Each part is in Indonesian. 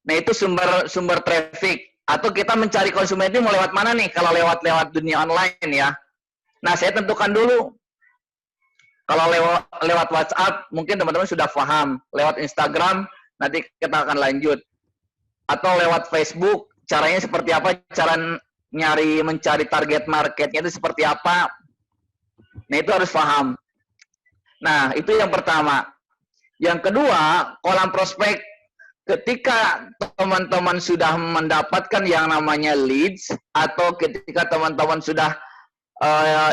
Nah, itu sumber traffic. Atau kita mencari konsumen itu mau lewat mana nih? Kalau lewat dunia online ya. Nah, saya tentukan dulu. Kalau lewat WhatsApp, mungkin teman-teman sudah paham. Lewat Instagram, nanti kita akan lanjut. Atau lewat Facebook, caranya seperti apa? Cara mencari target marketnya itu seperti apa? Nah, itu harus paham. Nah, itu yang pertama. Yang kedua, kolam prospek. Ketika teman-teman sudah mendapatkan yang namanya leads, atau ketika teman-teman sudah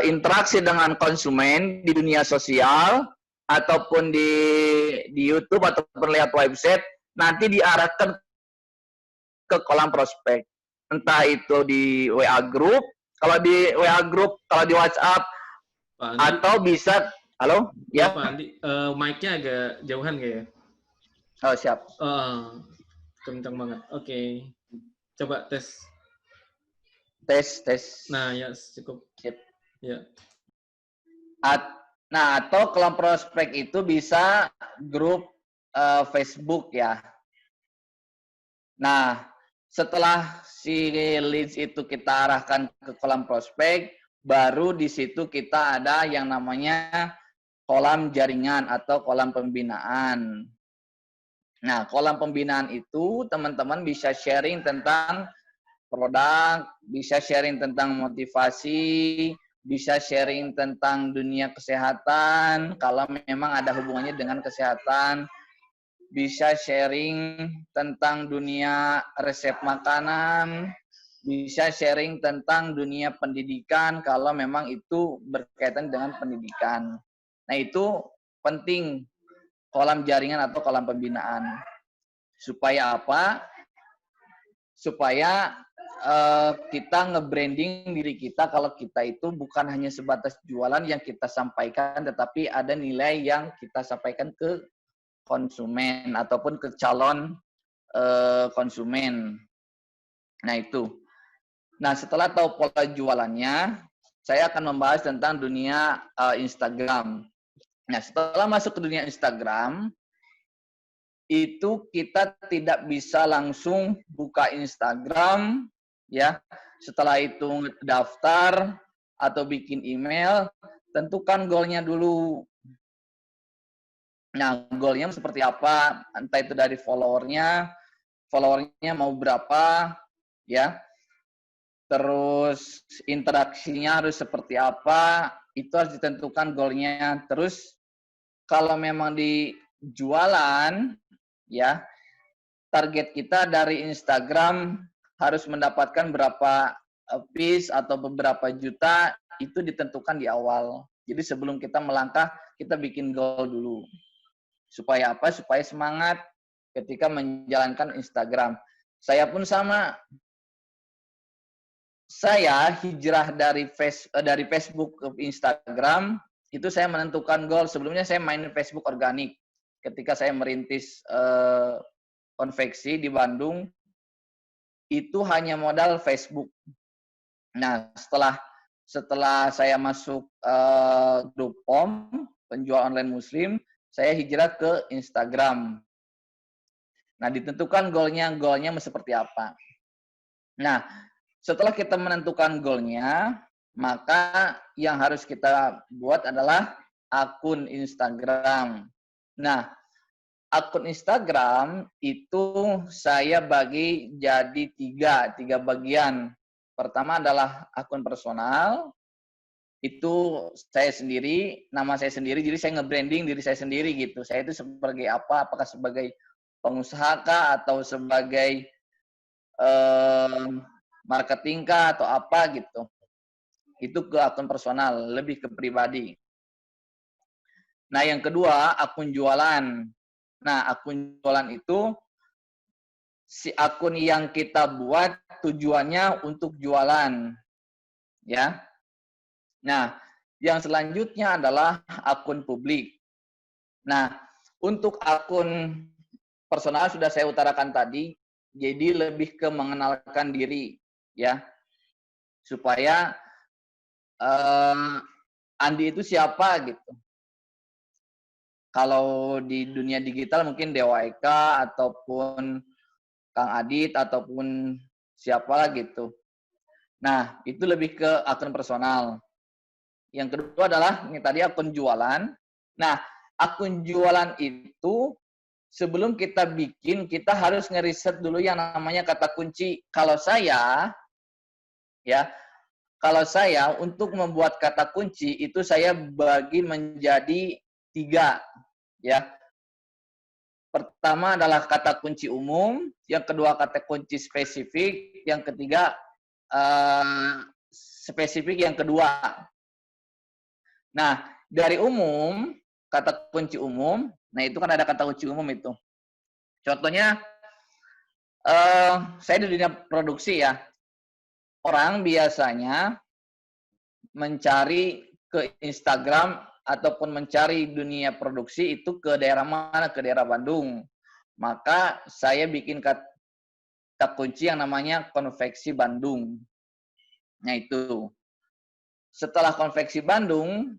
interaksi dengan konsumen di dunia sosial, ataupun di YouTube, ataupun lewat website, nanti diarahkan ke kolam prospek. Entah itu di WA group, kalau di WA group, kalau di WhatsApp, Pak Andi, atau bisa, halo? Ya, Pak Andi, mic-nya agak jauhan kayaknya. Oh, siap. Kencang banget. Oke. Coba tes. Tes. Nah, ya cukup. Sip. Ya. Nah, atau kolam prospek itu bisa grup Facebook ya. Nah, setelah si leads itu kita arahkan ke kolam prospek, baru di situ kita ada yang namanya kolam jaringan atau kolam pembinaan. Nah, kolam pembinaan itu teman-teman bisa sharing tentang produk, bisa sharing tentang motivasi, bisa sharing tentang dunia kesehatan, kalau memang ada hubungannya dengan kesehatan, bisa sharing tentang dunia resep makanan, bisa sharing tentang dunia pendidikan, kalau memang itu berkaitan dengan pendidikan. Nah, itu penting kolam jaringan atau kolam pembinaan. Supaya apa? Supaya kita nge-branding diri kita kalau kita itu bukan hanya sebatas jualan yang kita sampaikan, tetapi ada nilai yang kita sampaikan ke konsumen ataupun ke calon konsumen. Nah, itu. Nah, setelah tahu pola jualannya, saya akan membahas tentang dunia Instagram. Nah, setelah masuk ke dunia Instagram, itu kita tidak bisa langsung buka Instagram, ya. Setelah itu daftar atau bikin email, tentukan goalnya dulu. Nah, goalnya seperti apa? Entah itu dari followernya mau berapa, ya. Terus interaksinya harus seperti apa, itu harus ditentukan goalnya. Terus kalau memang di jualan, ya, target kita dari Instagram harus mendapatkan berapa piece atau beberapa juta, itu ditentukan di awal. Jadi sebelum kita melangkah, kita bikin goal dulu. Supaya apa? Supaya semangat ketika menjalankan Instagram. Saya pun sama. Saya hijrah dari Facebook ke Instagram, itu saya menentukan goal. Sebelumnya saya main Facebook organik. Ketika saya merintis konveksi di Bandung, itu hanya modal Facebook. Nah, setelah saya masuk grup POM, penjual online muslim, saya hijrah ke Instagram. Nah, ditentukan goalnya seperti apa. Nah, setelah kita menentukan goalnya, maka yang harus kita buat adalah akun Instagram. Nah, akun Instagram itu saya bagi jadi tiga bagian. Pertama adalah akun personal, itu saya sendiri, nama saya sendiri, jadi saya nge-branding diri saya sendiri gitu. Saya itu sebagai apa? Apakah sebagai pengusaha kah atau sebagai marketing kah atau apa gitu. Itu ke akun personal, lebih ke pribadi. Nah, yang kedua, akun jualan. Nah, akun jualan itu si akun yang kita buat tujuannya untuk jualan. Ya. Nah, yang selanjutnya adalah akun publik. Nah, untuk akun personal sudah saya utarakan tadi, jadi lebih ke mengenalkan diri, ya. Supaya Andi itu siapa gitu. Kalau di dunia digital mungkin Dewa Eka ataupun Kang Adit ataupun siapa gitu. Nah, itu lebih ke akun personal. Yang kedua adalah ini tadi akun jualan. Nah, akun jualan itu sebelum kita bikin, kita harus ngeriset dulu yang namanya kata kunci. Kalau saya untuk membuat kata kunci itu saya bagi menjadi 3, ya. Pertama adalah kata kunci umum, yang kedua kata kunci spesifik, yang ketiga spesifik yang kedua. Nah, dari umum, kata kunci umum, nah itu kan ada kata kunci umum itu. Contohnya, saya di dunia produksi ya, orang biasanya mencari ke Instagram ataupun mencari dunia produksi itu ke daerah mana? Ke daerah Bandung. Maka saya bikin kata kunci yang namanya konveksi Bandung. Nah itu. Setelah konveksi Bandung,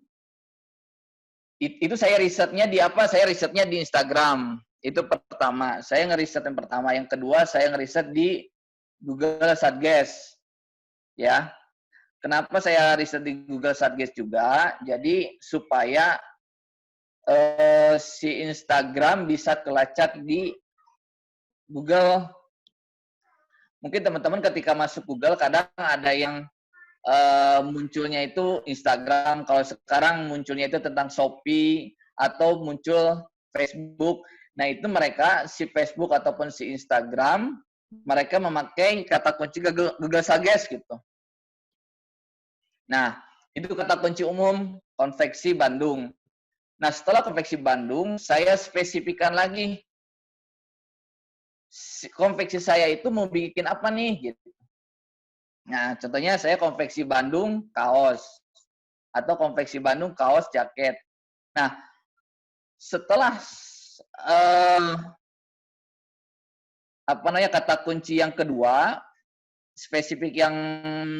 itu saya risetnya di apa? Saya risetnya di Instagram. Itu pertama. Saya ngeriset yang pertama. Yang kedua, saya ngeriset di Google Satgas. Ya. Kenapa saya riset di Google Satgas juga? Jadi supaya si Instagram bisa kelacak di Google. Mungkin teman-teman ketika masuk Google kadang ada yang munculnya itu Instagram. Kalau sekarang munculnya itu tentang Shopee atau muncul Facebook. Nah itu mereka si Facebook ataupun si Instagram mereka memakai kata kunci Google Satgas gitu. Nah, itu kata kunci umum konveksi Bandung. Nah, setelah konveksi Bandung, saya spesifikkan lagi. Konveksi saya itu mau bikin apa nih? Gitu. Nah, contohnya saya konveksi Bandung kaos. Atau konveksi Bandung kaos jaket. Nah, setelah kata kunci yang kedua, spesifik yang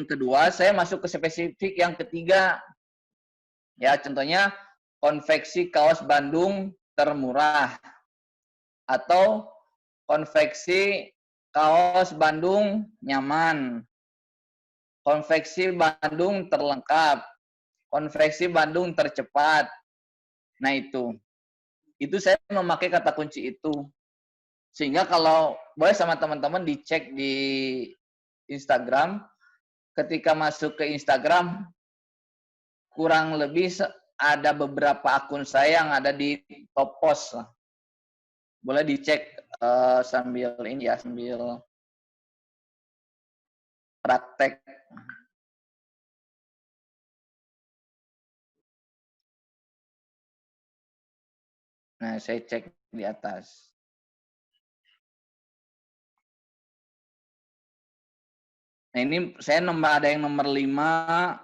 kedua, saya masuk ke spesifik yang ketiga. Ya, contohnya konveksi kaos Bandung termurah atau konveksi kaos Bandung nyaman, konveksi Bandung terlengkap, konveksi Bandung tercepat. Nah itu saya memakai kata kunci itu. Sehingga kalau boleh sama teman-teman dicek di Instagram, ketika masuk ke Instagram, kurang lebih ada beberapa akun saya yang ada di top post. Boleh dicek sambil ini ya, sambil praktek. Nah, saya cek di atas. Nah, ini saya ada yang nomor 5,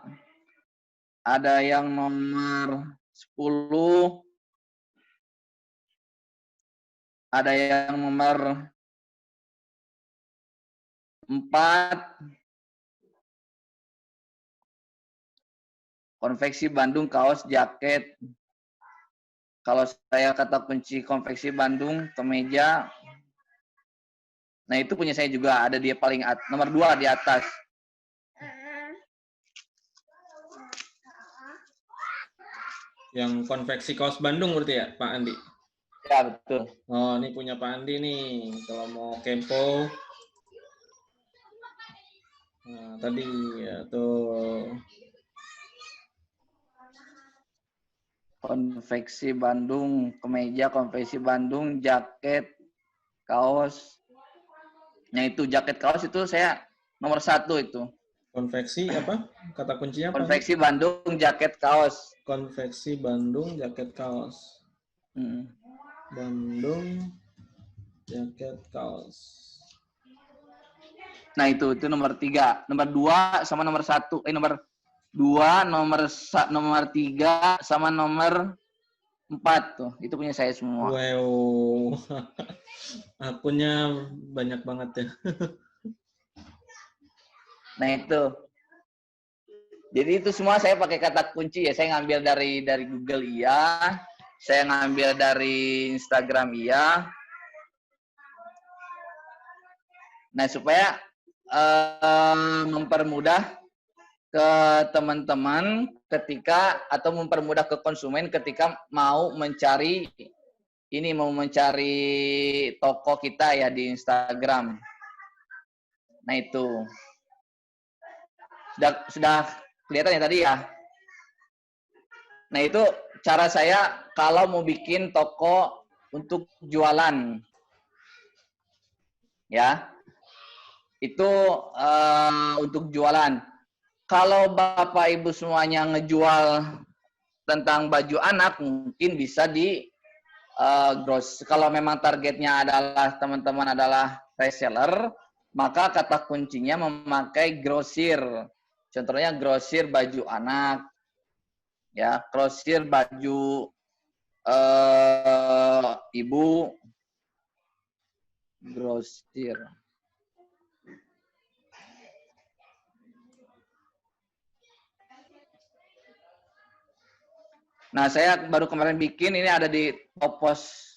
ada yang nomor 10, ada yang nomor 4, konveksi Bandung kaos jaket. Kalau saya kata kunci konveksi Bandung kemeja. Nah, itu punya saya juga, ada dia paling nomor 2 di atas. Yang konveksi kaos Bandung berarti ya, Pak Andi? Ya, betul. Oh, ini punya Pak Andi nih. Kalau mau kepo. Nah, tadi ya tuh. Konveksi Bandung kemeja, konveksi Bandung jaket, kaos. Nah, itu jaket kaos itu saya nomor 1 itu. Konveksi apa? Kata kuncinya apa? Konveksi Bandung jaket kaos. Konveksi Bandung jaket kaos. Bandung jaket kaos. Nah, itu nomor 3. Nomor 2 sama nomor 1. Nomor 2, nomor 3 sama nomor 4 tuh. Itu punya saya semua. Wow. Akunnya banyak banget ya. Nah, itu. Jadi itu semua saya pakai kata kunci ya. Saya ngambil dari Google iya, saya ngambil dari Instagram iya. Nah, supaya mempermudah ke teman-teman ketika atau mempermudah ke konsumen ketika mau mencari toko kita ya di Instagram. Nah, itu. Sudah kelihatan ya tadi ya. Nah, itu cara saya kalau mau bikin toko untuk jualan. Ya. Itu untuk jualan. Kalau Bapak Ibu semuanya ngejual tentang baju anak, mungkin bisa di gross. Kalau memang targetnya adalah teman-teman adalah reseller, maka kata kuncinya memakai grosir. Contohnya grosir baju anak, ya, grosir baju ibu, grosir. Nah, saya baru kemarin bikin, ini ada di Topos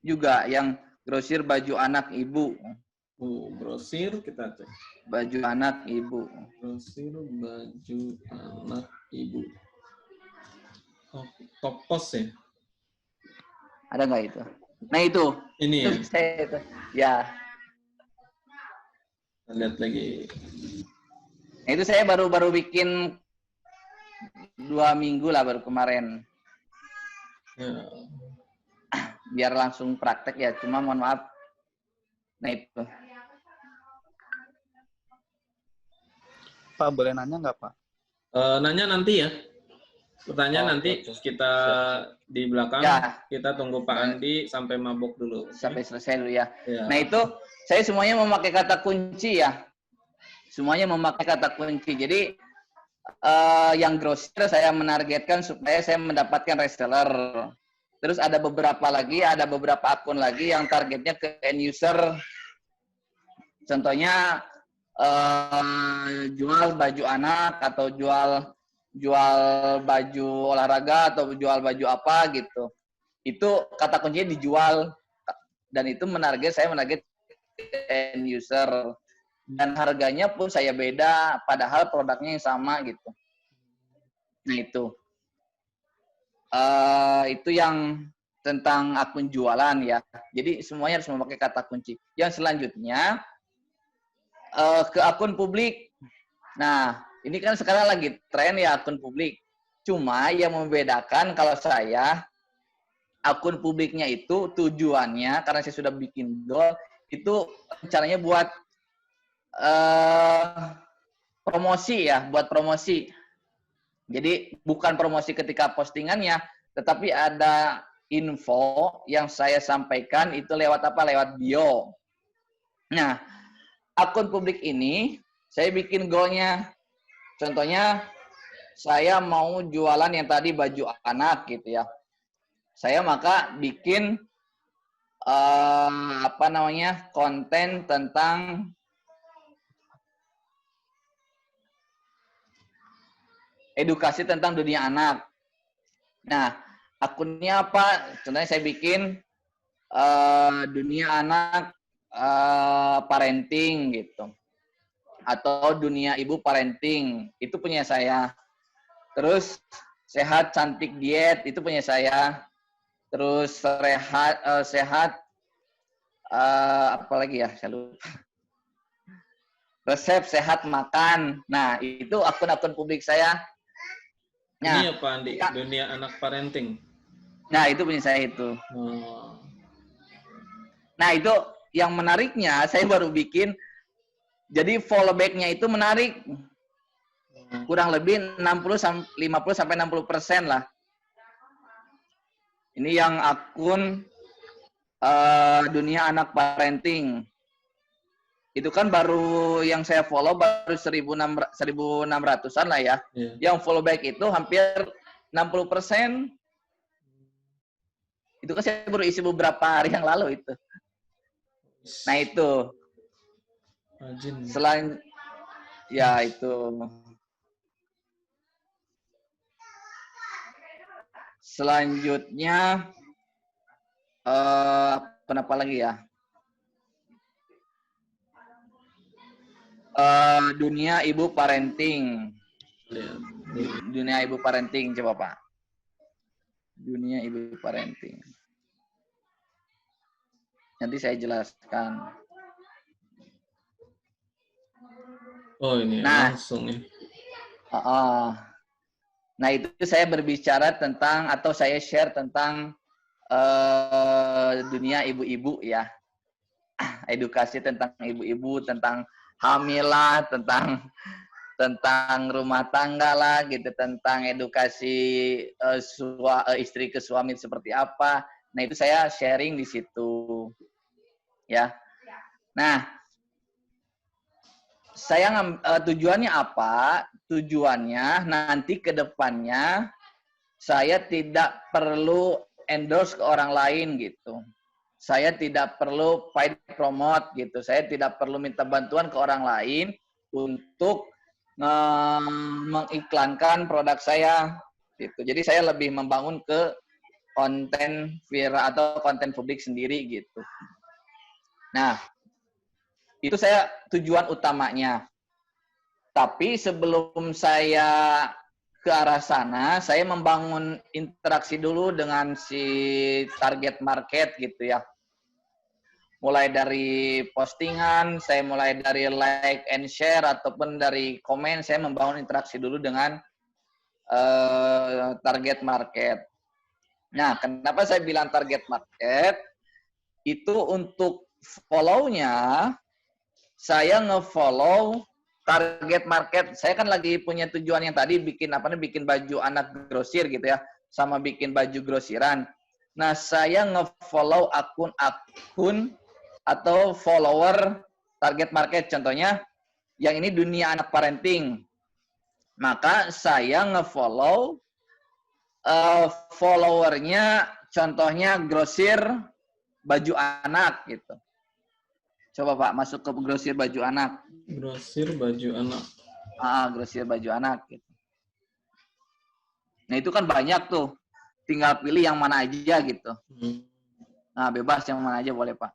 juga, yang grosir baju anak ibu. Grosir kita cek. Baju anak ibu. Grosir baju anak ibu. Topos ya? Ada nggak itu? Nah, itu. Ini itu ya? Saya itu. Ya. Lihat lagi. Nah, itu saya baru bikin 2 minggu lah baru kemarin. Ya. Biar langsung praktek ya, cuma mohon maaf. Nah, itu. Pak, boleh nanya nggak, Pak? Nanya nanti ya. Pertanyaan nanti oke. kita di belakang, Ya. kita tunggu Pak Andi sampai mabuk dulu. Sampai selesai dulu ya. Ya. Nah, itu saya semuanya memakai kata kunci ya. Semuanya memakai kata kunci. Jadi yang grosir saya menargetkan supaya saya mendapatkan reseller. Terus ada beberapa akun lagi yang targetnya ke end user. Contohnya jual baju anak atau jual baju olahraga atau jual baju apa gitu. Itu kata kuncinya dijual, dan itu saya menarget end user, dan harganya pun saya beda padahal produknya yang sama gitu. Nah, itu yang tentang akun jualan ya. Jadi semuanya harus memakai kata kunci. Yang selanjutnya ke akun publik. Nah, ini kan sekarang lagi tren ya akun publik. Cuma yang membedakan kalau saya, akun publiknya itu tujuannya, karena saya sudah bikin goal, itu caranya buat promosi ya, buat promosi. Jadi bukan promosi ketika postingannya, tetapi ada info yang saya sampaikan itu lewat apa? Lewat bio. Nah, akun publik ini saya bikin goalnya. Contohnya saya mau jualan yang tadi baju anak gitu ya. Saya maka bikin konten tentang edukasi tentang dunia anak. Nah, akunnya apa? Contohnya saya bikin dunia anak parenting gitu. Atau dunia ibu parenting, itu punya saya. Terus sehat cantik diet, itu punya saya. Terus sehat apa lagi ya? Saya lupa. Resep sehat makan. Nah, itu akun-akun publik saya. Nah, ini apa Andi? Dunia anak parenting. Nah, itu punya saya itu. Oh. Nah, itu yang menariknya saya baru bikin. Jadi follow back-nya itu menarik. Kurang lebih 50 sampai 60% lah. Ini yang akun dunia anak parenting. Itu kan baru yang saya follow baru 1.600-an lah ya. Yeah. Yang follow back itu hampir 60%. Itu kan saya baru isi beberapa hari yang lalu itu. Nah, itu. Ya, itu. Selanjutnya kenapa lagi ya? Dunia ibu parenting. Lihat. Dunia ibu parenting, coba Pak. Dunia ibu parenting. Nanti saya jelaskan. Oh ini Nah, langsung ya. Nah itu saya berbicara tentang atau saya share tentang dunia ibu-ibu ya. Edukasi tentang ibu-ibu, tentang hamilah, tentang rumah tangga lah gitu, tentang edukasi istri ke suami seperti apa. Nah itu saya sharing di situ ya. Nah saya tujuannya apa? Tujuannya nanti ke depannya saya tidak perlu endorse ke orang lain gitu. Saya tidak perlu paid promote gitu. Saya tidak perlu minta bantuan ke orang lain untuk mengiklankan produk saya gitu. Jadi saya lebih membangun ke konten viral atau konten publik sendiri gitu. Nah, itu saya tujuan utamanya. Tapi sebelum saya ke arah sana, saya membangun interaksi dulu dengan si target market gitu ya. Mulai dari postingan, saya mulai dari like and share, ataupun dari komen, saya membangun interaksi dulu dengan target market. Nah, kenapa saya bilang target market? Itu untuk follow-nya, saya nge-follow target market. Saya kan lagi punya tujuan yang tadi bikin bikin baju anak grosir gitu ya, sama bikin baju grosiran. Nah, saya nge-follow akun-akun atau follower target market. Contohnya, yang ini dunia anak parenting. Maka saya nge-follow followernya, contohnya grosir baju anak gitu. Coba Pak, masuk ke grosir baju anak. Grosir baju anak. Grosir baju anak gitu. Nah itu kan banyak tuh. Tinggal pilih yang mana aja gitu. Nah bebas yang mana aja boleh Pak.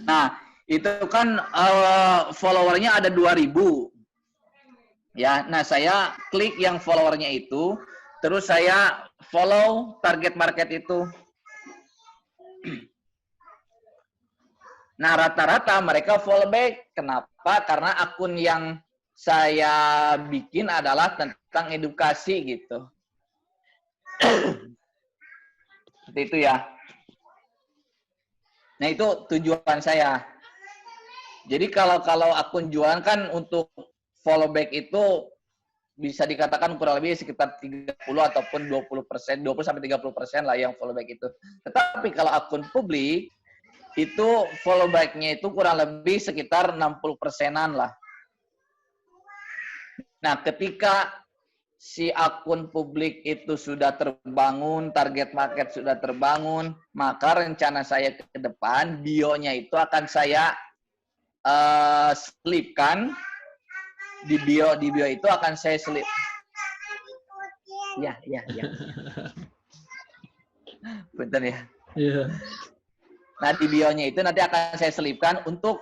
Nah itu kan followernya ada 2.000. Ya, nah saya klik yang followernya itu, terus saya follow target market itu. Nah, rata-rata mereka follow back. Kenapa? Karena akun yang saya bikin adalah tentang edukasi gitu. Seperti itu ya. Nah, itu tujuan saya. Jadi kalau akun jualan kan untuk follow back itu bisa dikatakan kurang lebih sekitar 30 ataupun 20%, 20-30% lah yang follow back itu. Tetapi kalau akun publik, itu follow back-nya itu kurang lebih sekitar 60%-an lah. Nah, ketika si akun publik itu sudah terbangun, target market sudah terbangun, maka rencana saya ke depan, bio-nya itu akan saya selipkan. Di bio itu akan saya selip. Ya. Bentar ya. Iya. Nah, di bio-nya itu nanti akan saya selipkan untuk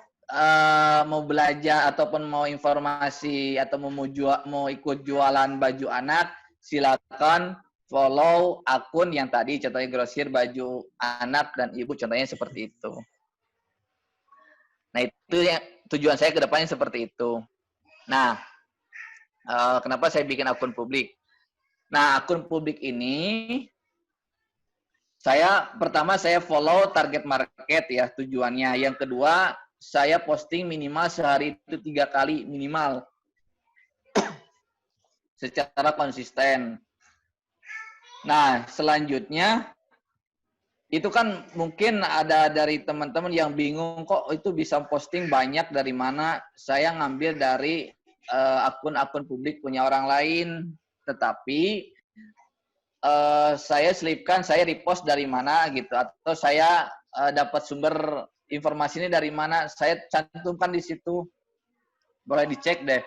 mau belajar ataupun mau informasi atau mau ikut jualan baju anak, silakan follow akun yang tadi contohnya grosir baju anak dan ibu, contohnya seperti itu. Nah, itu yang tujuan saya ke depannya seperti itu. Nah, kenapa saya bikin akun publik? Nah, akun publik ini pertama saya follow target market ya tujuannya. Yang kedua, saya posting minimal sehari itu 3 kali minimal. Secara konsisten. Nah, selanjutnya itu kan mungkin ada dari teman-teman yang bingung kok itu bisa posting banyak dari mana. Saya ngambil dari akun-akun publik punya orang lain. Tetapi saya selipkan, saya repost dari mana gitu, atau saya dapat sumber informasi ini dari mana, saya cantumkan di situ, boleh dicek deh.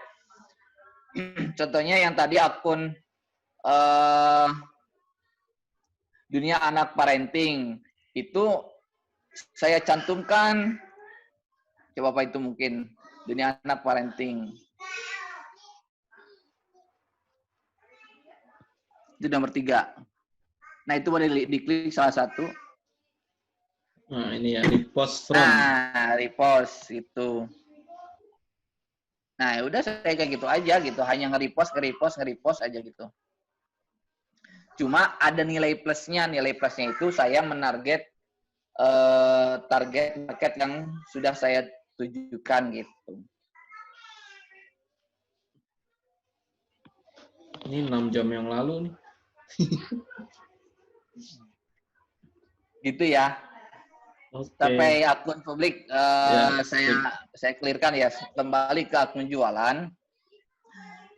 Contohnya yang tadi akun dunia anak parenting itu saya cantumkan Coba apa itu mungkin? Dunia anak parenting. Itu nomor 3. Nah, itu boleh diklik salah satu. Nah, ini ya, repost from. Nah, repost itu. Nah, ya udah saya kayak gitu aja gitu, hanya nge-repost aja gitu. Cuma ada nilai plusnya. Nilai plusnya itu saya menarget target market yang sudah saya tujukan gitu. Ini 6 jam yang lalu nih. Gitu ya. Oke. Sampai akun publik Ya, saya clearkan ya, kembali ke akun jualan.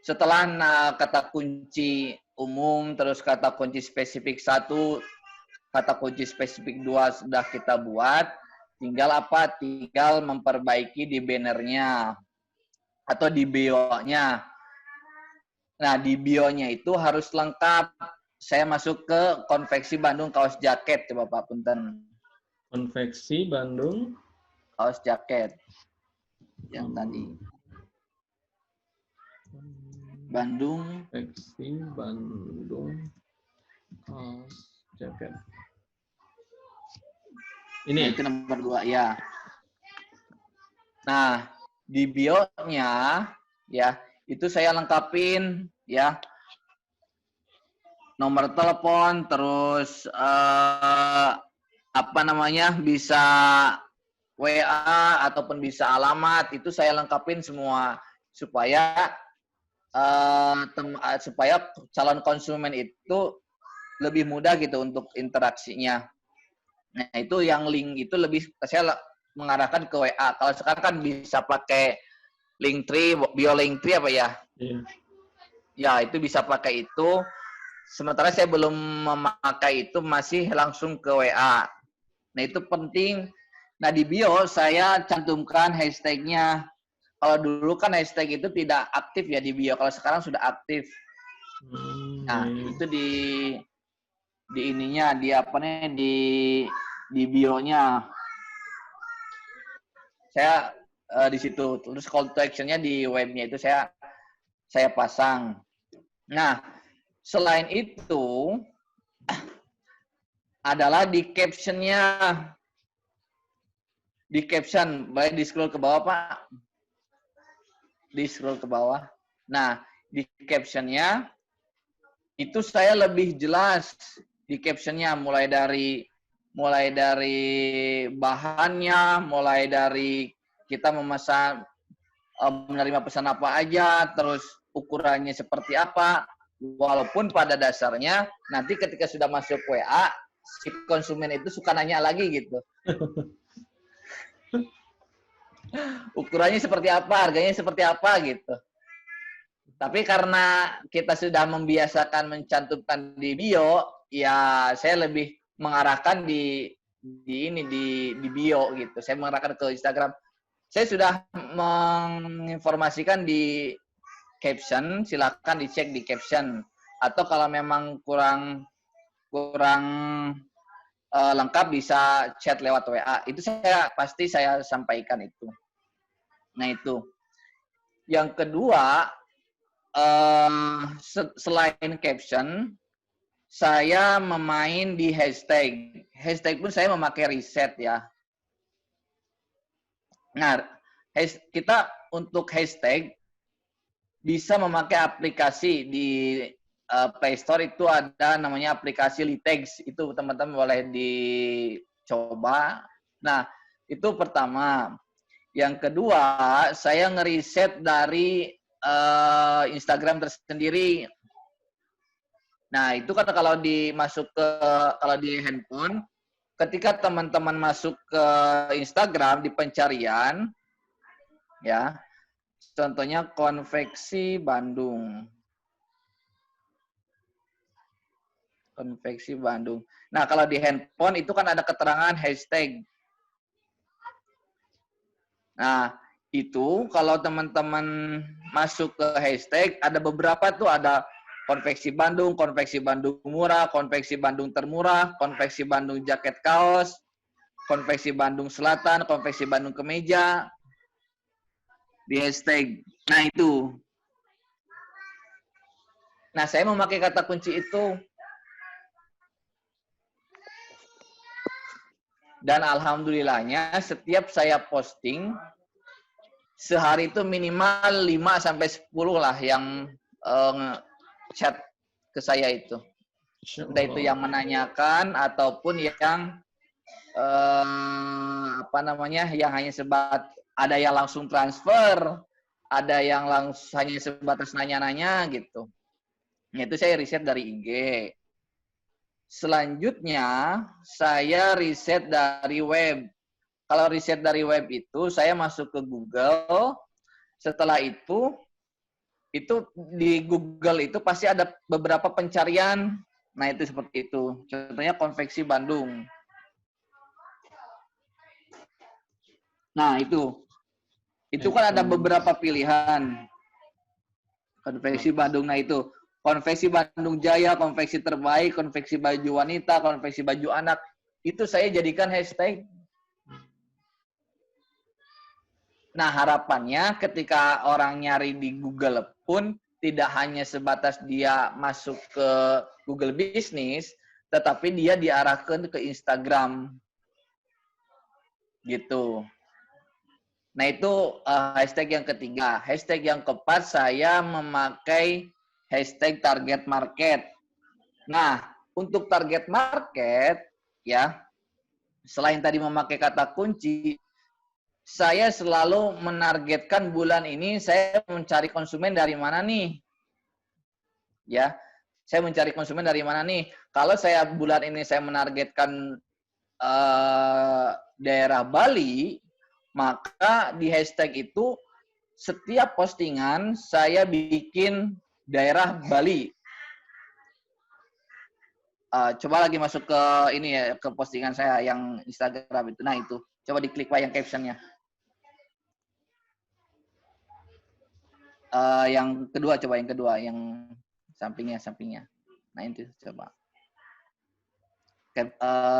Setelah kata kunci umum, terus kata kunci spesifik 1, kata kunci spesifik 2 sudah kita buat, tinggal apa? Tinggal memperbaiki di bannernya atau di bio-nya. Nah, di bio-nya itu harus lengkap. Saya masuk ke konveksi Bandung kaos jaket, coba Pak Punten. konveksi Bandung. Kaos jaket yang tadi. Bandung. Konveksi Bandung kaos jaket. Ini Nah, itu nomor 2 ya. Nah, di bio-nya ya, itu saya lengkapin ya. Nomor telepon, terus bisa WA ataupun bisa alamat, itu saya lengkapin semua supaya supaya calon konsumen itu lebih mudah gitu untuk interaksinya. Nah, itu yang link itu lebih saya mengarahkan ke WA. Kalau sekarang kan bisa pakai Linktree, bio Linktree apa ya? Iya. Ya, itu bisa pakai itu. Sementara saya belum memakai itu, masih langsung ke WA. Nah, itu penting. Nah, di bio saya cantumkan hashtagnya. Kalau dulu kan hashtag itu tidak aktif ya di bio. Kalau sekarang sudah aktif. Nah, itu di ininya, di bio-nya. Saya di situ. Terus call to action-nya di webnya itu saya pasang. Nah, selain itu adalah di caption-nya. Di caption, boleh di-scroll ke bawah, Pak? Di-scroll ke bawah. Nah, di caption-nya itu saya lebih jelas di caption-nya, mulai dari bahannya, mulai dari kita memesan, menerima pesan apa aja, terus ukurannya seperti apa. Walaupun pada dasarnya nanti ketika sudah masuk WA, si konsumen itu suka nanya lagi gitu. Ukurannya seperti apa, harganya seperti apa gitu. Tapi karena kita sudah membiasakan mencantumkan di bio, ya saya lebih mengarahkan di bio gitu. Saya mengarahkan ke Instagram. Saya sudah menginformasikan di caption, silakan dicek di caption. Atau kalau memang kurang lengkap bisa chat lewat WA. Itu pasti saya sampaikan itu. Nah, itu. Yang kedua, selain caption, saya memain di hashtag. Hashtag pun saya memakai riset ya. Nah, kita untuk hashtag bisa memakai aplikasi di Play Store. Itu ada namanya aplikasi Litex. Itu teman-teman boleh dicoba. Nah, itu pertama. Yang kedua, saya ngeriset dari Instagram tersendiri. Nah, itu kan kalau di handphone, ketika teman-teman masuk ke Instagram di pencarian, ya, contohnya konveksi Bandung. Konveksi Bandung. Nah, kalau di handphone itu kan ada keterangan hashtag. Nah, itu kalau teman-teman masuk ke hashtag, ada beberapa tuh, ada konveksi Bandung murah, konveksi Bandung termurah, konveksi Bandung jaket kaos, konveksi Bandung Selatan, konveksi Bandung kemeja. di hashtag. Nah itu. Nah saya memakai kata kunci itu. Dan alhamdulillahnya setiap saya posting, sehari itu minimal 5 sampai 10 lah yang chat ke saya itu. Entah itu yang menanyakan ataupun yang apa namanya, yang hanya ada yang langsung transfer, ada yang hanya sebatas nanya-nanya gitu. Nah, itu saya riset dari IG. Selanjutnya, saya riset dari web. Kalau riset dari web itu, saya masuk ke Google. Setelah itu di Google itu pasti ada beberapa pencarian. Nah, itu seperti itu. Contohnya konveksi Bandung. Nah, itu kan ada beberapa pilihan. Konveksi Bandung, nah itu. Konveksi Bandung Jaya, konveksi terbaik, konveksi baju wanita, konveksi baju anak. Itu saya jadikan hashtag. Nah, harapannya ketika orang nyari di Google pun tidak hanya sebatas dia masuk ke Google Bisnis, tetapi dia diarahkan ke Instagram. Gitu. Nah, itu hashtag yang ketiga. Hashtag yang keempat, saya memakai hashtag target market. Nah, untuk target market, ya, selain tadi memakai kata kunci, saya selalu menargetkan bulan ini saya mencari konsumen dari mana nih? Ya, saya mencari konsumen dari mana nih? Kalau saya bulan ini saya menargetkan daerah Bali, maka di hashtag itu setiap postingan saya bikin daerah Bali. Coba lagi masuk ke ini ya, ke postingan saya yang Instagram itu. Nah itu, coba diklik Pak yang captionnya. Yang kedua, coba yang kedua, yang sampingnya. Nah itu coba.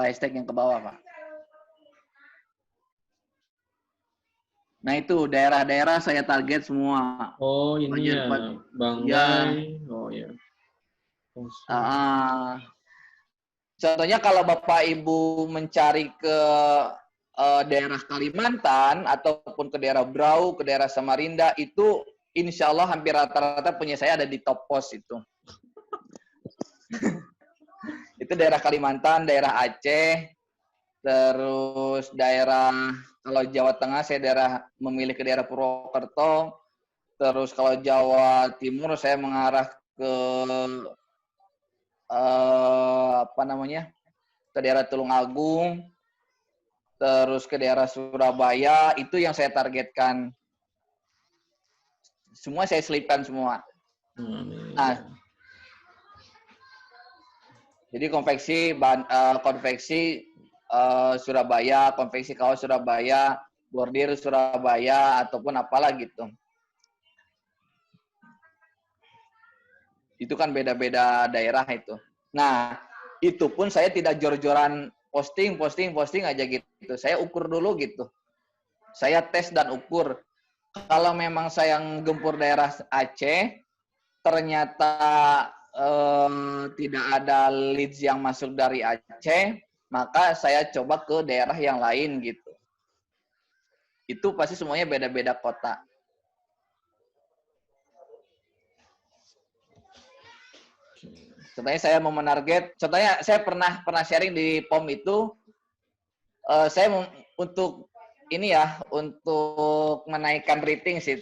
Hashtag yang ke bawah Pak. Nah itu daerah-daerah saya target semua. Oh ini ya, Banggai. Ya. Oh ya. Contohnya kalau Bapak Ibu mencari ke daerah Kalimantan ataupun ke daerah Brau, ke daerah Samarinda, itu insya Allah hampir rata-rata punya saya ada di top post itu. Itu daerah Kalimantan, daerah Aceh, terus daerah, kalau Jawa Tengah saya memilih ke daerah Purwokerto, terus kalau Jawa Timur saya mengarah ke ke daerah Tulungagung, terus ke daerah Surabaya, itu yang saya targetkan. Semua saya selipkan semua. Nah, jadi konveksi Surabaya, konveksi kaos Surabaya, bordir Surabaya, ataupun apalah gitu. Itu kan beda-beda daerah itu. Nah, itu pun saya tidak jor-joran posting aja gitu. Saya ukur dulu gitu. Saya tes dan ukur. Kalau memang saya gempur daerah Aceh, ternyata tidak ada leads yang masuk dari Aceh, maka saya coba ke daerah yang lain gitu. Itu pasti semuanya beda-beda kota. Contohnya saya mau menarget, contohnya saya pernah sharing di POM itu, saya untuk ini ya, untuk menaikkan rating sih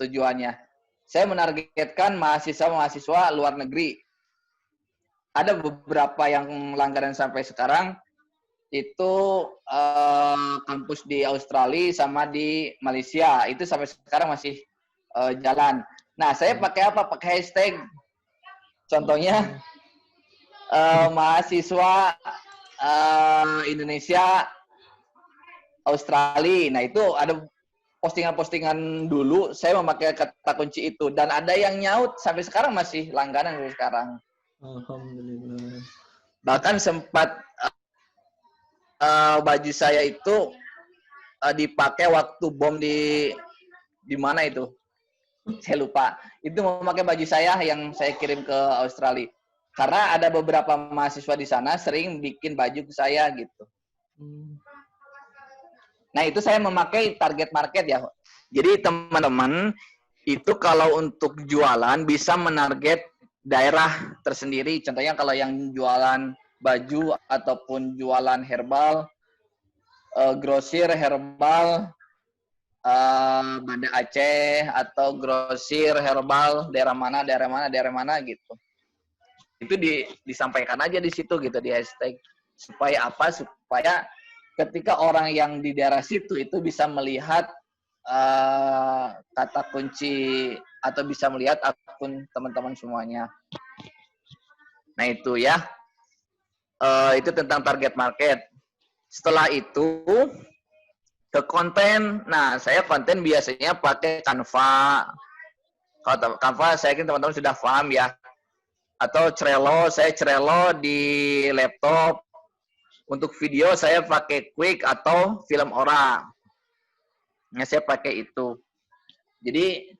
tujuannya. Saya menargetkan mahasiswa luar negeri. Ada beberapa yang langganan sampai sekarang, itu kampus di Australia sama di Malaysia. Itu sampai sekarang masih jalan. Nah, saya pakai apa? Pakai hashtag. Contohnya, mahasiswa Indonesia Australia. Nah, itu ada postingan-postingan dulu, saya memakai kata kunci itu. Dan ada yang nyaut, sampai sekarang masih langganan sampai sekarang. Alhamdulillah. Bahkan sempat baju saya itu dipakai waktu bom di Di mana itu? Saya lupa. Itu memakai baju saya yang saya kirim ke Australia. Karena ada beberapa mahasiswa di sana sering bikin baju ke saya gitu. Nah, itu saya memakai target market ya. Jadi teman-teman, itu kalau untuk jualan bisa menarget daerah tersendiri. Contohnya kalau yang jualan baju ataupun jualan herbal, grosir herbal, Banda Aceh, atau grosir herbal daerah mana gitu. Itu disampaikan aja di situ gitu, di hashtag. Supaya apa? Supaya ketika orang yang di daerah situ itu bisa melihat kata kunci atau bisa melihat akun teman-teman semuanya. Nah itu ya, itu tentang target market. Setelah itu ke konten. Nah saya konten biasanya pakai Canva. Kalau Canva saya yakin teman-teman sudah paham ya. Atau Trello, saya Trello di laptop. Untuk video saya pakai Quick atau Filmora. Nah, saya pakai itu. Jadi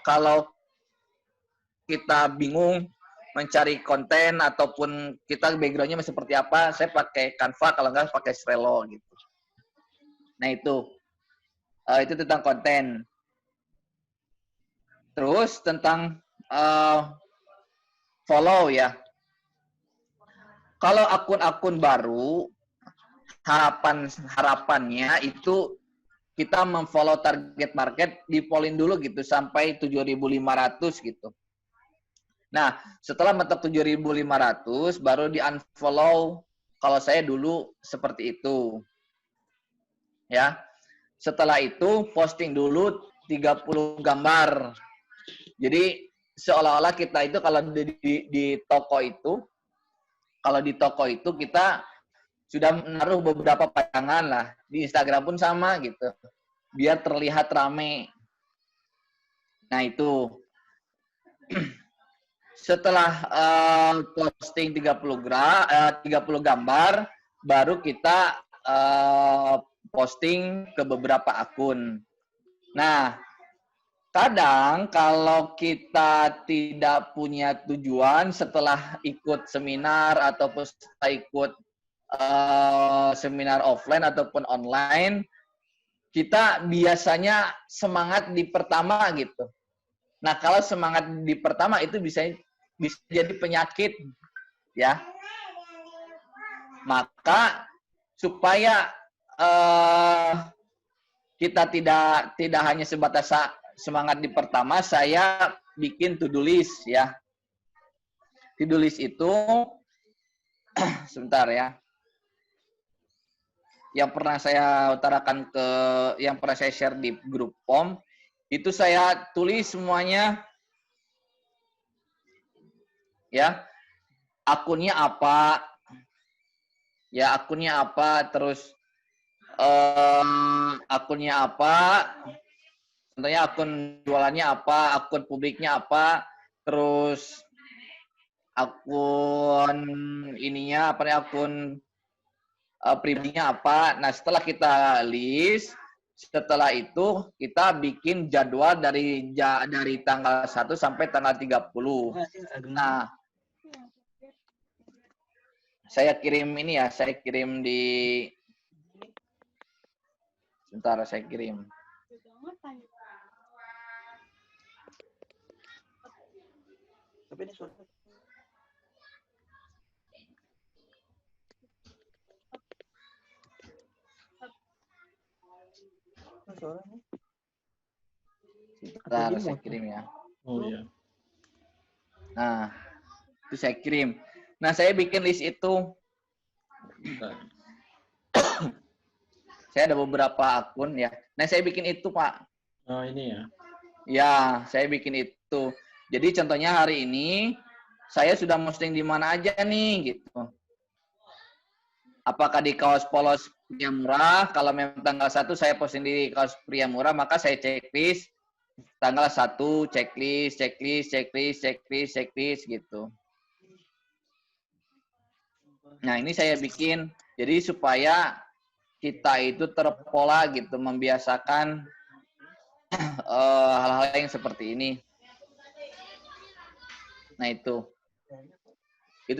kalau kita bingung mencari konten ataupun kita backgroundnya seperti apa, saya pakai Canva, kalau enggak pakai Trello gitu. Nah itu tentang konten. Terus tentang follow ya. Kalau akun-akun baru, harapannya itu kita memfollow target market, di-pollin dulu gitu sampai 7.500 gitu. Nah, setelah mentok 7.500 baru di-unfollow. Kalau saya dulu seperti itu. Ya. Setelah itu posting dulu 30 gambar. Jadi seolah-olah kita itu kalau di toko itu, kalau di toko itu kita sudah menaruh beberapa pajangan lah. Di Instagram pun sama gitu. Biar terlihat rame. Nah itu. Setelah posting 30 gambar, baru kita posting ke beberapa akun. Nah, kadang kalau kita tidak punya tujuan setelah ikut seminar ataupun setelah ikut seminar offline ataupun online, kita biasanya semangat di pertama gitu. Nah, kalau semangat di pertama itu bisa jadi penyakit ya. Maka supaya kita tidak hanya sebatas semangat di pertama, saya bikin to-do list ya. To-do list itu sebentar ya. Yang pernah saya utarakan yang pernah saya share di grup POM, itu saya tulis semuanya ya. Akunnya apa? Ya, akunnya apa, terus akunnya apa? Contohnya akun jualannya apa, akun publiknya apa, terus akun ininya apa nih, akun pribadinya apa. Nah, setelah kita list, setelah itu kita bikin jadwal dari tanggal 1 sampai tanggal 30. Nah, saya kirim ini ya, saya kirim di sebentar, saya kirim. Tapi ini suara. Sebentar, saya kirim ya. Oh iya. Nah, itu saya kirim. Nah, saya bikin list itu. Saya ada beberapa akun ya. Nah, saya bikin itu, Pak. Oh, ini ya. Ya, saya bikin itu. Jadi contohnya hari ini saya sudah posting di mana aja nih gitu. Apakah di kaos polos pria murah? Kalau memang tanggal 1 saya posting di kaos pria murah, maka saya checklist tanggal 1, checklist gitu. Nah, ini saya bikin jadi supaya kita itu terpola gitu, membiasakan hal-hal yang seperti ini. Nah itu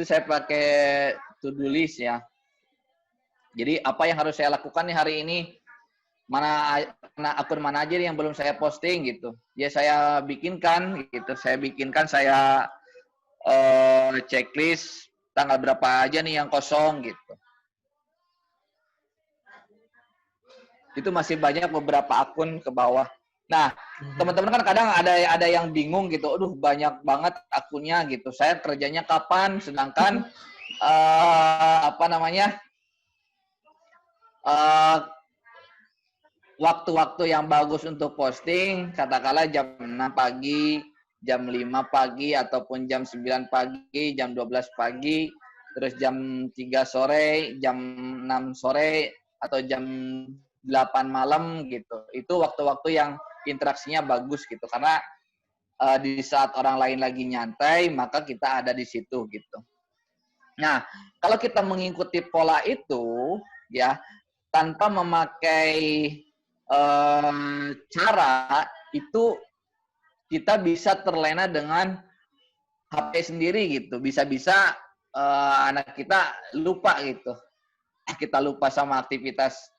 saya pakai to-do list ya. Jadi apa yang harus saya lakukan nih hari ini? Akun mana aja yang belum saya posting gitu. Ya saya bikinkan gitu. Saya checklist tanggal berapa aja nih yang kosong gitu. Itu masih banyak beberapa akun ke bawah. Nah, teman-teman kan kadang ada yang bingung gitu. Aduh, banyak banget akunnya gitu. Saya kerjanya kapan? Sedangkan waktu-waktu yang bagus untuk posting, katakanlah jam 6 pagi, jam 5 pagi, ataupun jam 9 pagi, jam 12 pagi, terus jam 3 sore, jam 6 sore, atau jam 8 malam gitu. Itu waktu-waktu yang interaksinya bagus gitu. Karena di saat orang lain lagi nyantai, maka kita ada di situ gitu. Nah, kalau kita mengikuti pola itu, ya, tanpa memakai cara itu, kita bisa terlena dengan HP sendiri gitu. Bisa-bisa anak kita lupa gitu. Kita lupa sama aktivitas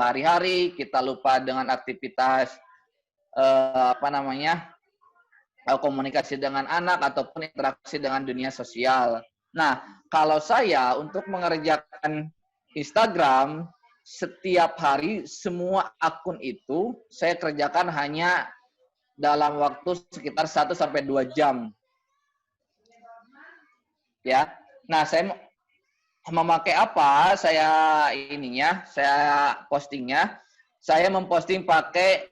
hari-hari, kita lupa dengan aktivitas komunikasi dengan anak ataupun interaksi dengan dunia sosial. Nah, kalau saya untuk mengerjakan Instagram setiap hari semua akun itu saya kerjakan hanya dalam waktu sekitar 1 sampai 2 jam. Ya. Nah, saya memakai apa? Saya postingnya. Saya memposting pakai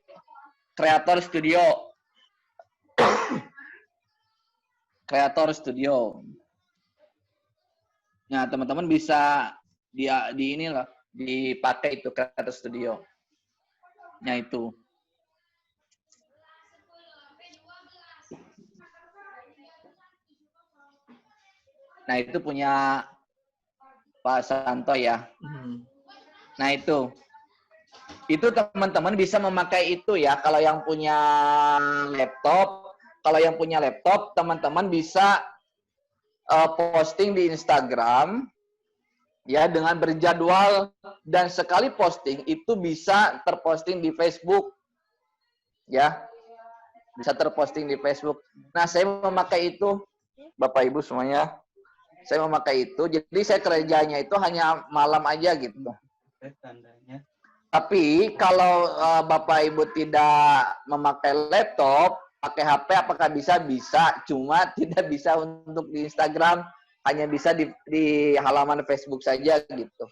Creator Studio. Creator Studio. Nah, teman-teman bisa dipakai itu Creator Studio. Nah, itu. Nah, itu punya Pak Santo ya. Nah, itu teman-teman bisa memakai itu ya. Kalau yang punya laptop, teman-teman bisa posting di Instagram ya dengan berjadwal, dan sekali posting itu bisa terposting di Facebook. Ya. Bisa terposting di Facebook. Nah, saya memakai itu, Bapak Ibu semuanya. Saya memakai itu, jadi saya kerjanya itu hanya malam aja gitu. Tapi kalau Bapak Ibu tidak memakai laptop, pakai HP, apakah bisa? Bisa, cuma tidak bisa untuk di Instagram, hanya bisa di halaman Facebook saja gitu.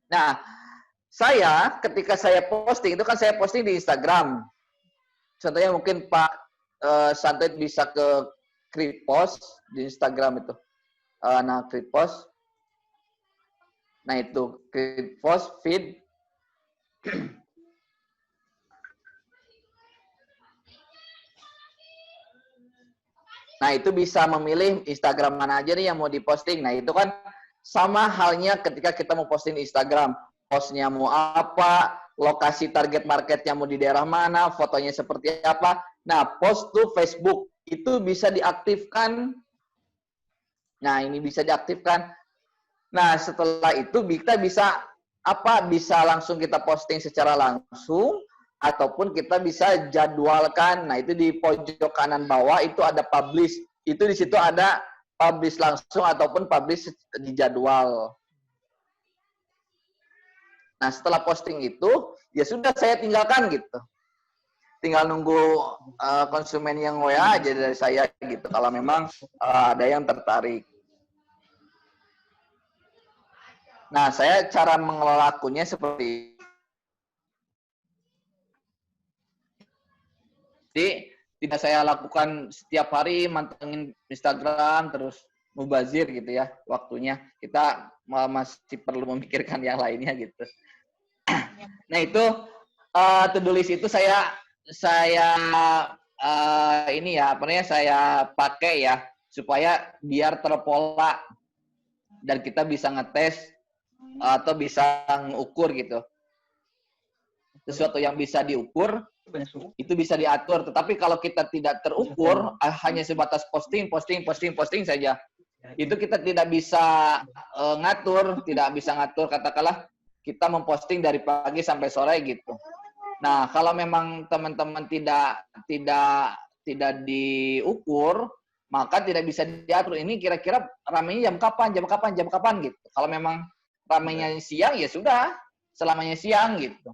Nah, ketika saya posting, itu kan saya posting di Instagram. Contohnya mungkin Pak Santo bisa ke Kripos di Instagram itu. Nah, Kripos. Nah, itu Kripos feed. Nah, itu bisa memilih Instagram mana aja nih yang mau diposting. Nah, itu kan sama halnya ketika kita mau posting di Instagram. Postnya mau apa, lokasi target marketnya mau di daerah mana, fotonya seperti apa. Nah, post to Facebook itu bisa diaktifkan. Nah, ini bisa diaktifkan. Nah, setelah itu kita bisa langsung kita posting secara langsung, ataupun kita bisa jadwalkan. Nah, itu di pojok kanan bawah itu ada publish. Itu di situ ada publish langsung ataupun publish di jadwal. Nah, setelah posting itu, ya sudah saya tinggalkan gitu. Tinggal nunggu konsumen yang WA aja dari saya gitu. Kalau memang ada yang tertarik. Nah, saya cara mengelola akunnya seperti jadi tidak saya lakukan setiap hari mantengin Instagram terus mubazir gitu ya waktunya. Kita masih perlu memikirkan yang lainnya gitu. Nah, itu to-do list itu saya saya pakai ya supaya biar terpola dan kita bisa ngetes atau bisa ngukur gitu. sesuatu yang bisa diukur, itu bisa diatur. Tetapi kalau kita tidak terukur, hanya sebatas posting saja, itu kita tidak bisa ngatur, katakanlah kita memposting dari pagi sampai sore gitu. Nah, kalau memang teman-teman tidak diukur, maka tidak bisa diatur. Ini kira-kira ramainya jam kapan gitu. Kalau memang ramainya siang, ya sudah, selamanya siang gitu.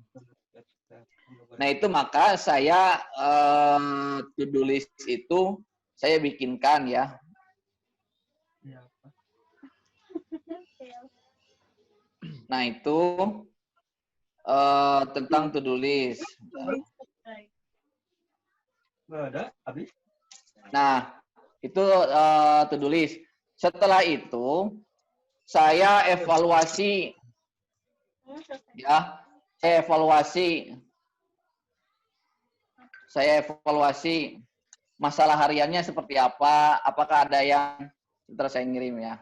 Nah, itu maka saya to-do list itu saya bikinkan ya. Nah, itu tentang to-do list. Nah, itu to-do list. Setelah itu, saya evaluasi ya. Saya evaluasi masalah hariannya seperti apa, apakah ada yang terus saya ngirim ya.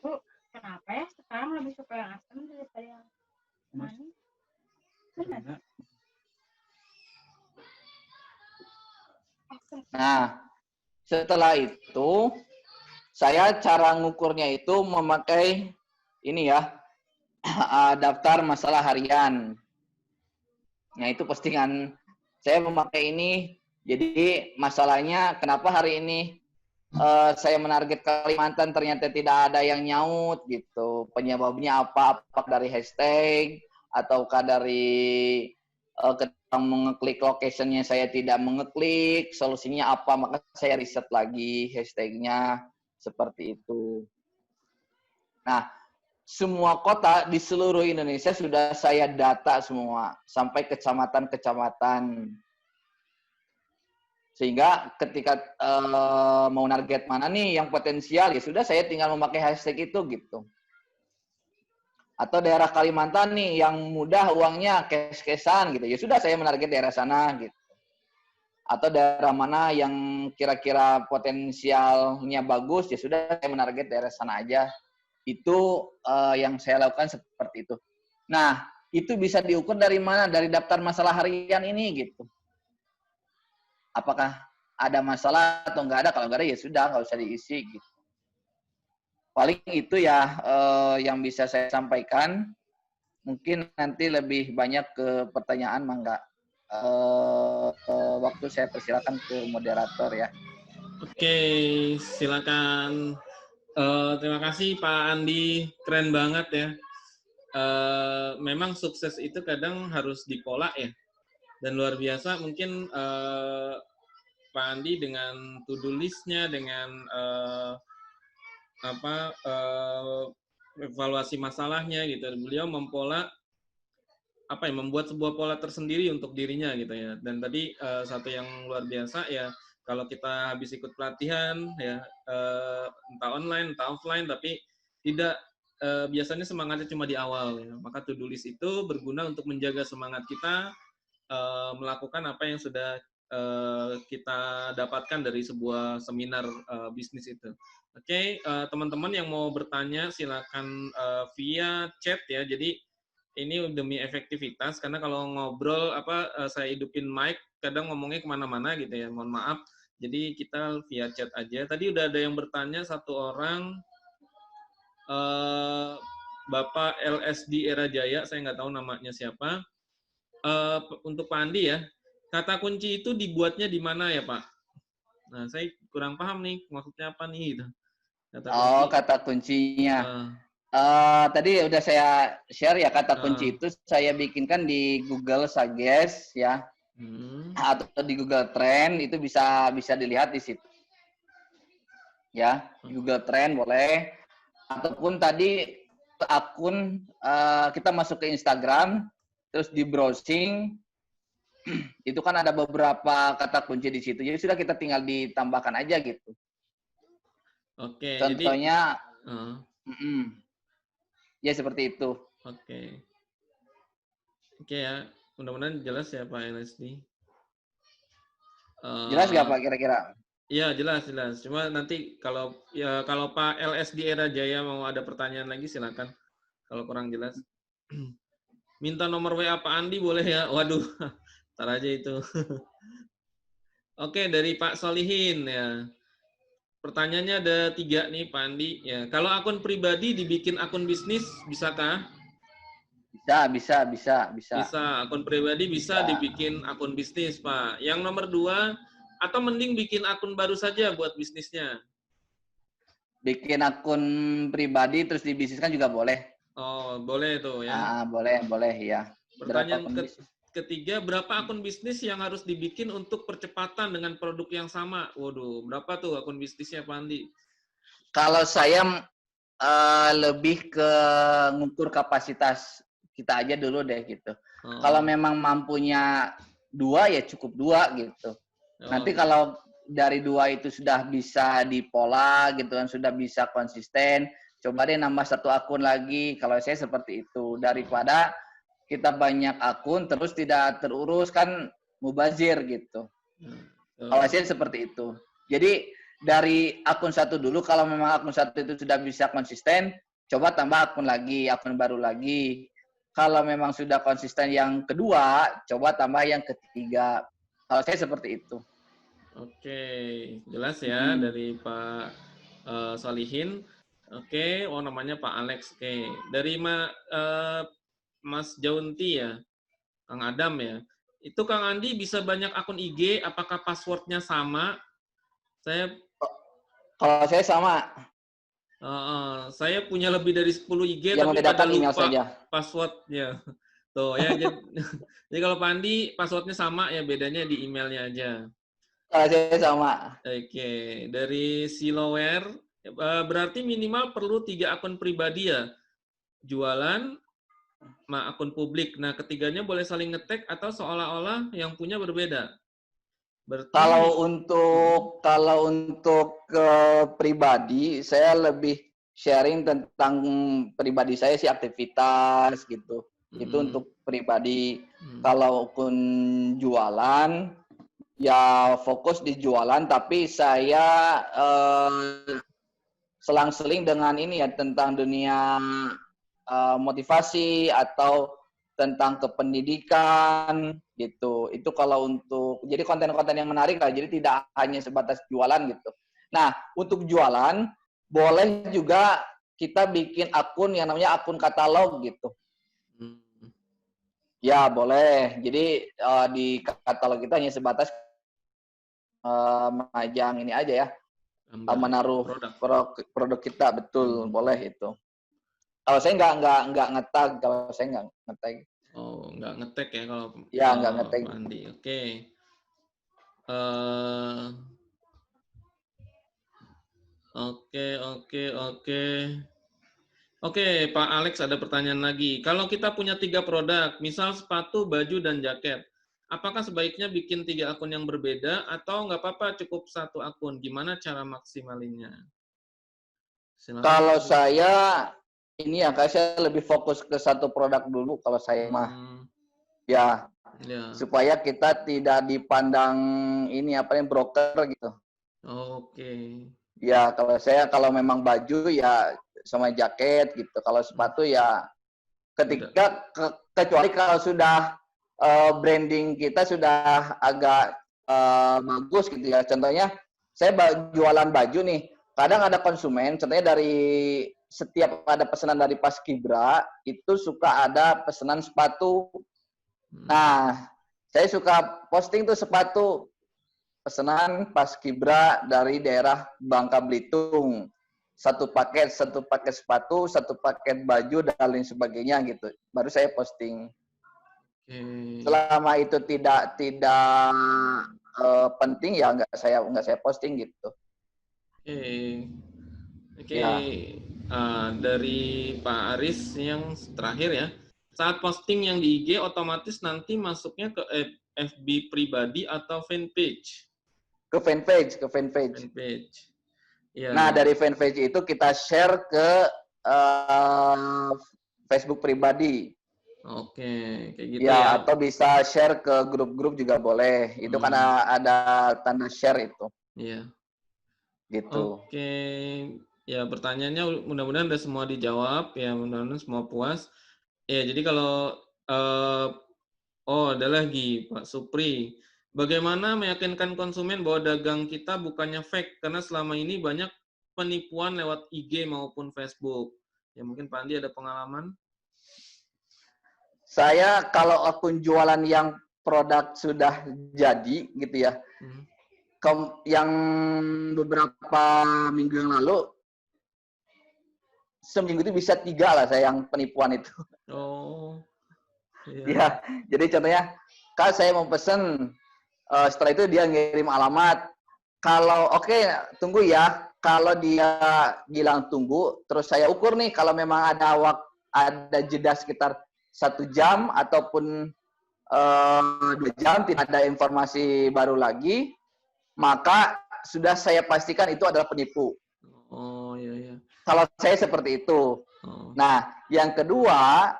Bu, kenapa ya sekarang lebih suka yang asam daripada yang manis? Benar. Nah, setelah itu saya cara ngukurnya itu memakai ini ya, daftar masalah harian. Nah, itu postingan saya memakai ini. Jadi masalahnya kenapa hari ini saya menarget Kalimantan ternyata tidak ada yang nyaut gitu. Penyebabnya apa? Apakah dari hashtag ataukah dari ketika mengeklik locationnya saya tidak mengeklik, solusinya apa? Maka saya riset lagi hashtagnya seperti itu. Nah, semua kota di seluruh Indonesia sudah saya data semua, sampai kecamatan-kecamatan. Sehingga ketika mau target mana nih yang potensial, ya sudah saya tinggal memakai hashtag itu gitu. Atau daerah Kalimantan nih yang mudah uangnya cash-cashan gitu, ya sudah saya menarget daerah sana gitu. Atau daerah mana yang kira-kira potensialnya bagus, ya sudah saya menarget daerah sana aja. Itu yang saya lakukan seperti itu. Nah, itu bisa diukur dari mana? Dari daftar masalah harian ini gitu. Apakah ada masalah atau enggak ada? Kalau enggak ada ya sudah, nggak usah diisi gitu. Paling itu ya yang bisa saya sampaikan. Mungkin nanti lebih banyak ke pertanyaan, mangga. Waktu saya persilakan ke moderator ya. Oke, silakan. Terima kasih Pak Andi, keren banget ya. Memang sukses itu kadang harus dipola ya. Dan luar biasa mungkin Pak Andi dengan to-do list-nya, dengan evaluasi masalahnya gitu. Beliau mempola membuat sebuah pola tersendiri untuk dirinya gitu ya. Dan tadi satu yang luar biasa ya, kalau kita habis ikut pelatihan ya entah online entah offline, tapi tidak biasanya semangatnya cuma di awal ya. Maka to-do list itu berguna untuk menjaga semangat kita melakukan apa yang sudah kita dapatkan dari sebuah seminar bisnis itu. Oke, teman-teman yang mau bertanya silakan via chat ya. Jadi ini demi efektivitas, karena kalau ngobrol saya hidupin mic kadang ngomongnya kemana-mana gitu ya, mohon maaf. Jadi kita via chat aja. Tadi udah ada yang bertanya satu orang, Bapak LSD Era Jaya, saya nggak tahu namanya siapa. Untuk Pak Andi ya, kata kunci itu dibuatnya di mana ya Pak? Nah, saya kurang paham nih maksudnya apa nih gitu. Kata kuncinya. Tadi udah saya share ya, kata kunci itu saya bikinkan di Google Suggest ya, atau di Google Trend, itu bisa dilihat di situ ya. Google Trend boleh, ataupun tadi akun kita masuk ke Instagram terus di browsing itu kan ada beberapa kata kunci di situ, jadi sudah kita tinggal ditambahkan aja gitu. Oke, contohnya ya seperti itu. Oke ya, mudah-mudahan jelas ya Pak LSD. Jelas nggak Pak kira-kira? Iya jelas. Cuma nanti kalau Pak LSD Era Jaya mau ada pertanyaan lagi silakan. Kalau kurang jelas. Minta nomor WA Pak Andi boleh ya? Waduh, ntar aja itu. Oke, dari Pak Solihin ya. Pertanyaannya ada 3 nih Pak Andi. Ya, kalau akun pribadi dibikin akun bisnis, bisakah? Bisa. Bisa, akun pribadi bisa Bisa. dibikin akun bisnis, Pak. Yang nomor 2, atau mending bikin akun baru saja buat bisnisnya? Bikin akun pribadi terus dibisniskan juga boleh. Oh, boleh tuh ya. Boleh ya. Berapa Pertanyaan akun bisnis? ketiga, berapa akun bisnis yang harus dibikin untuk percepatan dengan produk yang sama? Waduh, berapa tuh akun bisnisnya, Pak Andi? Kalau saya lebih ke ngukur kapasitas kita aja dulu deh gitu. Kalau Oh, memang mampunya 2 ya cukup 2 gitu. Nanti oh, kalau dari 2 itu sudah bisa dipola gitu kan, sudah bisa konsisten, coba deh nambah 1 akun lagi. Kalau saya seperti itu, daripada kita banyak akun terus tidak terurus kan mubazir gitu. Kalau oh. saya seperti itu. Jadi dari akun 1 dulu, kalau memang akun 1 itu sudah bisa konsisten, coba tambah akun lagi, akun baru lagi. Kalau memang sudah konsisten yang kedua, coba tambah yang ketiga. Kalau saya seperti itu. Oke, jelas ya Hmm. dari Pak Solihin. Oke, oh namanya Pak Alex. Oke, dari Mas Jaunti ya, Kang Adam ya. Itu Kang Andi bisa banyak akun IG, apakah passwordnya sama? Saya Kalau saya sama, saya punya lebih dari 10 IG yang tapi pada membedakan email lupa saja. passwordnya. Tuh ya, jadi kalau Pak Andi passwordnya sama ya, bedanya di emailnya aja. Kalau saya sama. Oke, dari Siloware, berarti minimal perlu 3 akun pribadi ya? Jualan, akun publik. Nah, ketiganya boleh saling nge-tag atau seolah-olah yang punya berbeda. Berarti, Kalau untuk ke pribadi, saya lebih sharing tentang pribadi saya sih, aktivitas gitu. Itu mm, untuk pribadi. mm, Kalau pun jualan, ya fokus di jualan, tapi saya selang-seling dengan ini ya, tentang dunia motivasi atau tentang kependidikan gitu. Itu kalau untuk jadi konten-konten yang menarik lah. Jadi tidak hanya sebatas jualan gitu. Nah, untuk jualan boleh juga kita bikin akun yang namanya akun katalog gitu. mm. Ya, boleh. Jadi di katalog kita hanya sebatas memajang ini aja ya, Gambar menaruh produk. produk kita, betul, Hmm. boleh itu. Kalau saya nggak ngetag, kalau saya nggak ngetag. Oh, nggak nge-tag ya kalau Ya, nggak ngetag. Pak Andi. Oke. Eh, oke. Oke, Pak Alex ada pertanyaan lagi. Kalau kita punya 3 produk, misal sepatu, baju, dan jaket, apakah sebaiknya bikin 3 akun yang berbeda atau nggak apa-apa cukup 1 akun? Gimana cara maksimalinnya? Silakan Pak Kalau Alex. saya ini ya, kayak saya lebih fokus ke 1 produk dulu kalau saya mah. Hmm, Ya, ya. supaya kita tidak dipandang ini apa yang broker gitu. Oke. Ya, kalau memang baju ya sama jaket gitu. Kalau Hmm, sepatu ya beda. kecuali kalau sudah branding kita sudah agak bagus gitu ya. Contohnya saya jualan baju nih. Kadang ada konsumen, contohnya dari setiap ada pesanan dari Paskibra, itu suka ada pesanan sepatu. Hmm, Nah, saya suka posting tuh sepatu pesanan Paskibra dari daerah Bangka Belitung. Satu paket sepatu, 1 paket baju dan lain sebagainya gitu. Baru saya posting. oke. Selama itu tidak penting ya nggak saya posting gitu. Oke. Oke. Ya, Dari Pak Aris yang terakhir ya. Saat posting yang di IG otomatis nanti masuknya ke FB pribadi atau fanpage? ke fanpage. Fanpage. Nah, Ya. dari fanpage itu kita share ke uh, Facebook pribadi. Oke, kayak gitu ya. Ya, atau bisa share ke grup-grup juga boleh. Itu kan Hmm, ada tanda share itu. iya. Gitu. Oke. Ya, pertanyaannya mudah-mudahan udah semua dijawab ya, mudah-mudahan semua puas. Ya, jadi kalau Ada lagi Pak Supri. Bagaimana meyakinkan konsumen bahwa dagang kita bukannya fake? Karena selama ini banyak penipuan lewat IG maupun Facebook. Ya mungkin Pak Andi ada pengalaman? Saya kalau akun jualan yang produk sudah jadi gitu ya, yang beberapa minggu yang lalu, seminggu itu bisa 3 lah saya yang penipuan itu. Oh, iya. Ya, jadi contohnya, Kak saya mau pesen, setelah itu dia ngirim alamat. Kalau oke, tunggu ya. Kalau dia bilang tunggu, terus saya ukur nih kalau memang ada jeda sekitar 1 jam ataupun 2 jam tidak ada informasi baru lagi, maka sudah saya pastikan itu adalah penipu. Oh, iya, iya. Kalau saya seperti itu. Oh. Nah, yang kedua,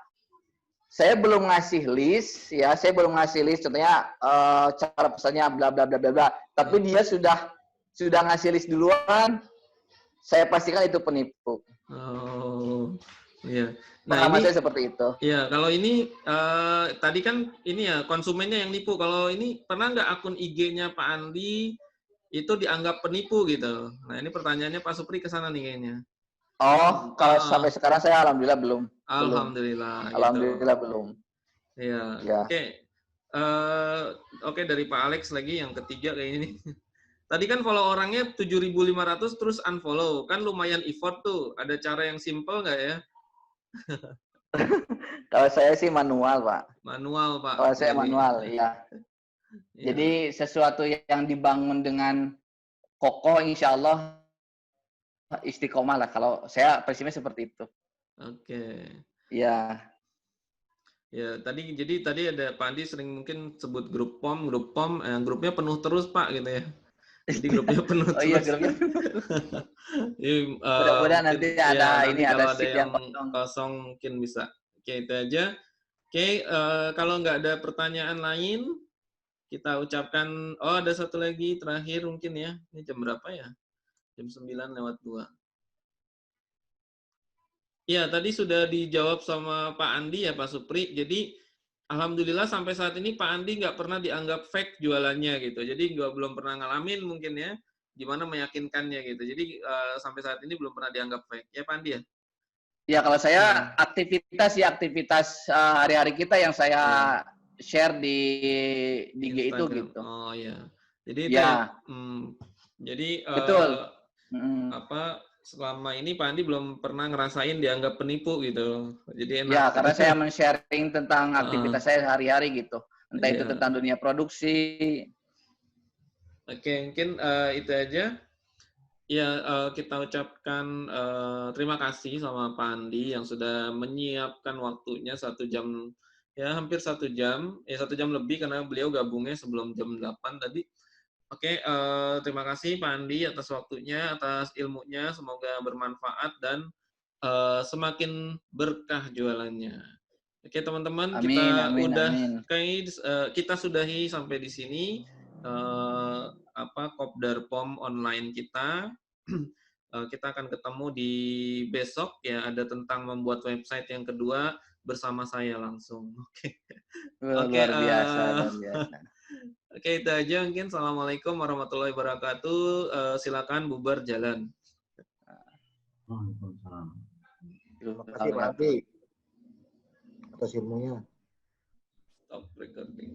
saya belum ngasih list, ya, saya belum ngasih list, contohnya cara pesannya bla bla bla bla bla. Tapi dia sudah ngasih list duluan, saya pastikan itu penipu. Oh, iya. Nah, Pengalaman ini saya seperti itu. ya, kalau ini tadi kan ini ya konsumennya yang nipu. Kalau ini pernah nggak akun IG-nya Pak Andi itu dianggap penipu gitu? Nah, ini pertanyaannya Pak Supri ke sana nih kayaknya. Oh, kalau sampai sekarang saya alhamdulillah belum. Alhamdulillah gitu. Alhamdulillah belum. Iya. Ya. Oke. Oke, dari Pak Alex lagi yang ketiga kayak ini. Tadi kan follow orangnya 7.500 terus unfollow. Kan lumayan effort tuh. Ada cara yang simple nggak ya? Kalau saya sih manual, Pak. Manual, Pak. Kalau saya Jadi, manual, iya. ya. Jadi sesuatu yang dibangun dengan kokoh, insya Allah istiqomah lah. Kalau saya prinsipnya seperti itu. Oke. Iya. Ya, tadi ada Pak Andi sering mungkin sebut grup POM, grupnya penuh terus, Pak, gitu ya. Jadi grupnya penuh Oh iya, terus. grupnya. Mungkin, Mudah-mudahan nanti ada nanti ada kalau ada seat yang kosong. kosong mungkin bisa. Oke, itu aja. Oke, kalau nggak ada pertanyaan lain, kita ucapkan, ada satu lagi terakhir mungkin ya. Ini jam berapa ya? Jam 9:02. Ya, tadi sudah dijawab sama Pak Andi ya, Pak Supri. Jadi, alhamdulillah sampai saat ini Pak Andi nggak pernah dianggap fake jualannya gitu. Jadi, belum pernah ngalamin mungkin ya, gimana meyakinkannya gitu. Jadi, sampai saat ini belum pernah dianggap fake. Ya, Pak Andi ya? Ya, kalau saya aktivitas hari-hari kita yang saya share di IG itu Instagram. gitu. Oh iya. Jadi itu Ya. Jadi Betul. selama ini Pak Andi belum pernah ngerasain dianggap penipu gitu. Jadi enak. Ya, karena saya men-sharing tentang aktivitas saya sehari-hari gitu. Entah itu Iya. tentang dunia produksi. Oke, mungkin itu aja. Ya, kita ucapkan terima kasih sama Pak Andi yang sudah menyiapkan waktunya 1 jam, ya hampir 1 jam, ya 1 jam lebih karena beliau gabungnya sebelum jam 8 tadi. Oke, terima kasih Pak Andi atas waktunya, atas ilmunya, semoga bermanfaat dan semakin berkah jualannya. Oke teman-teman, Amin, kita amin, udah amin. kita sudahi sampai di sini Kopdar POM online kita. Kita akan ketemu di besok ya, ada tentang membuat website yang kedua bersama saya langsung. Oke. Oke, Luar biasa, luar biasa. Oke, itu aja mungkin. Assalamualaikum warahmatullahi wabarakatuh. Silakan bubar jalan. Waalaikumsalam. Terima kasih Pak Andi atas ilmunya. Stop recording.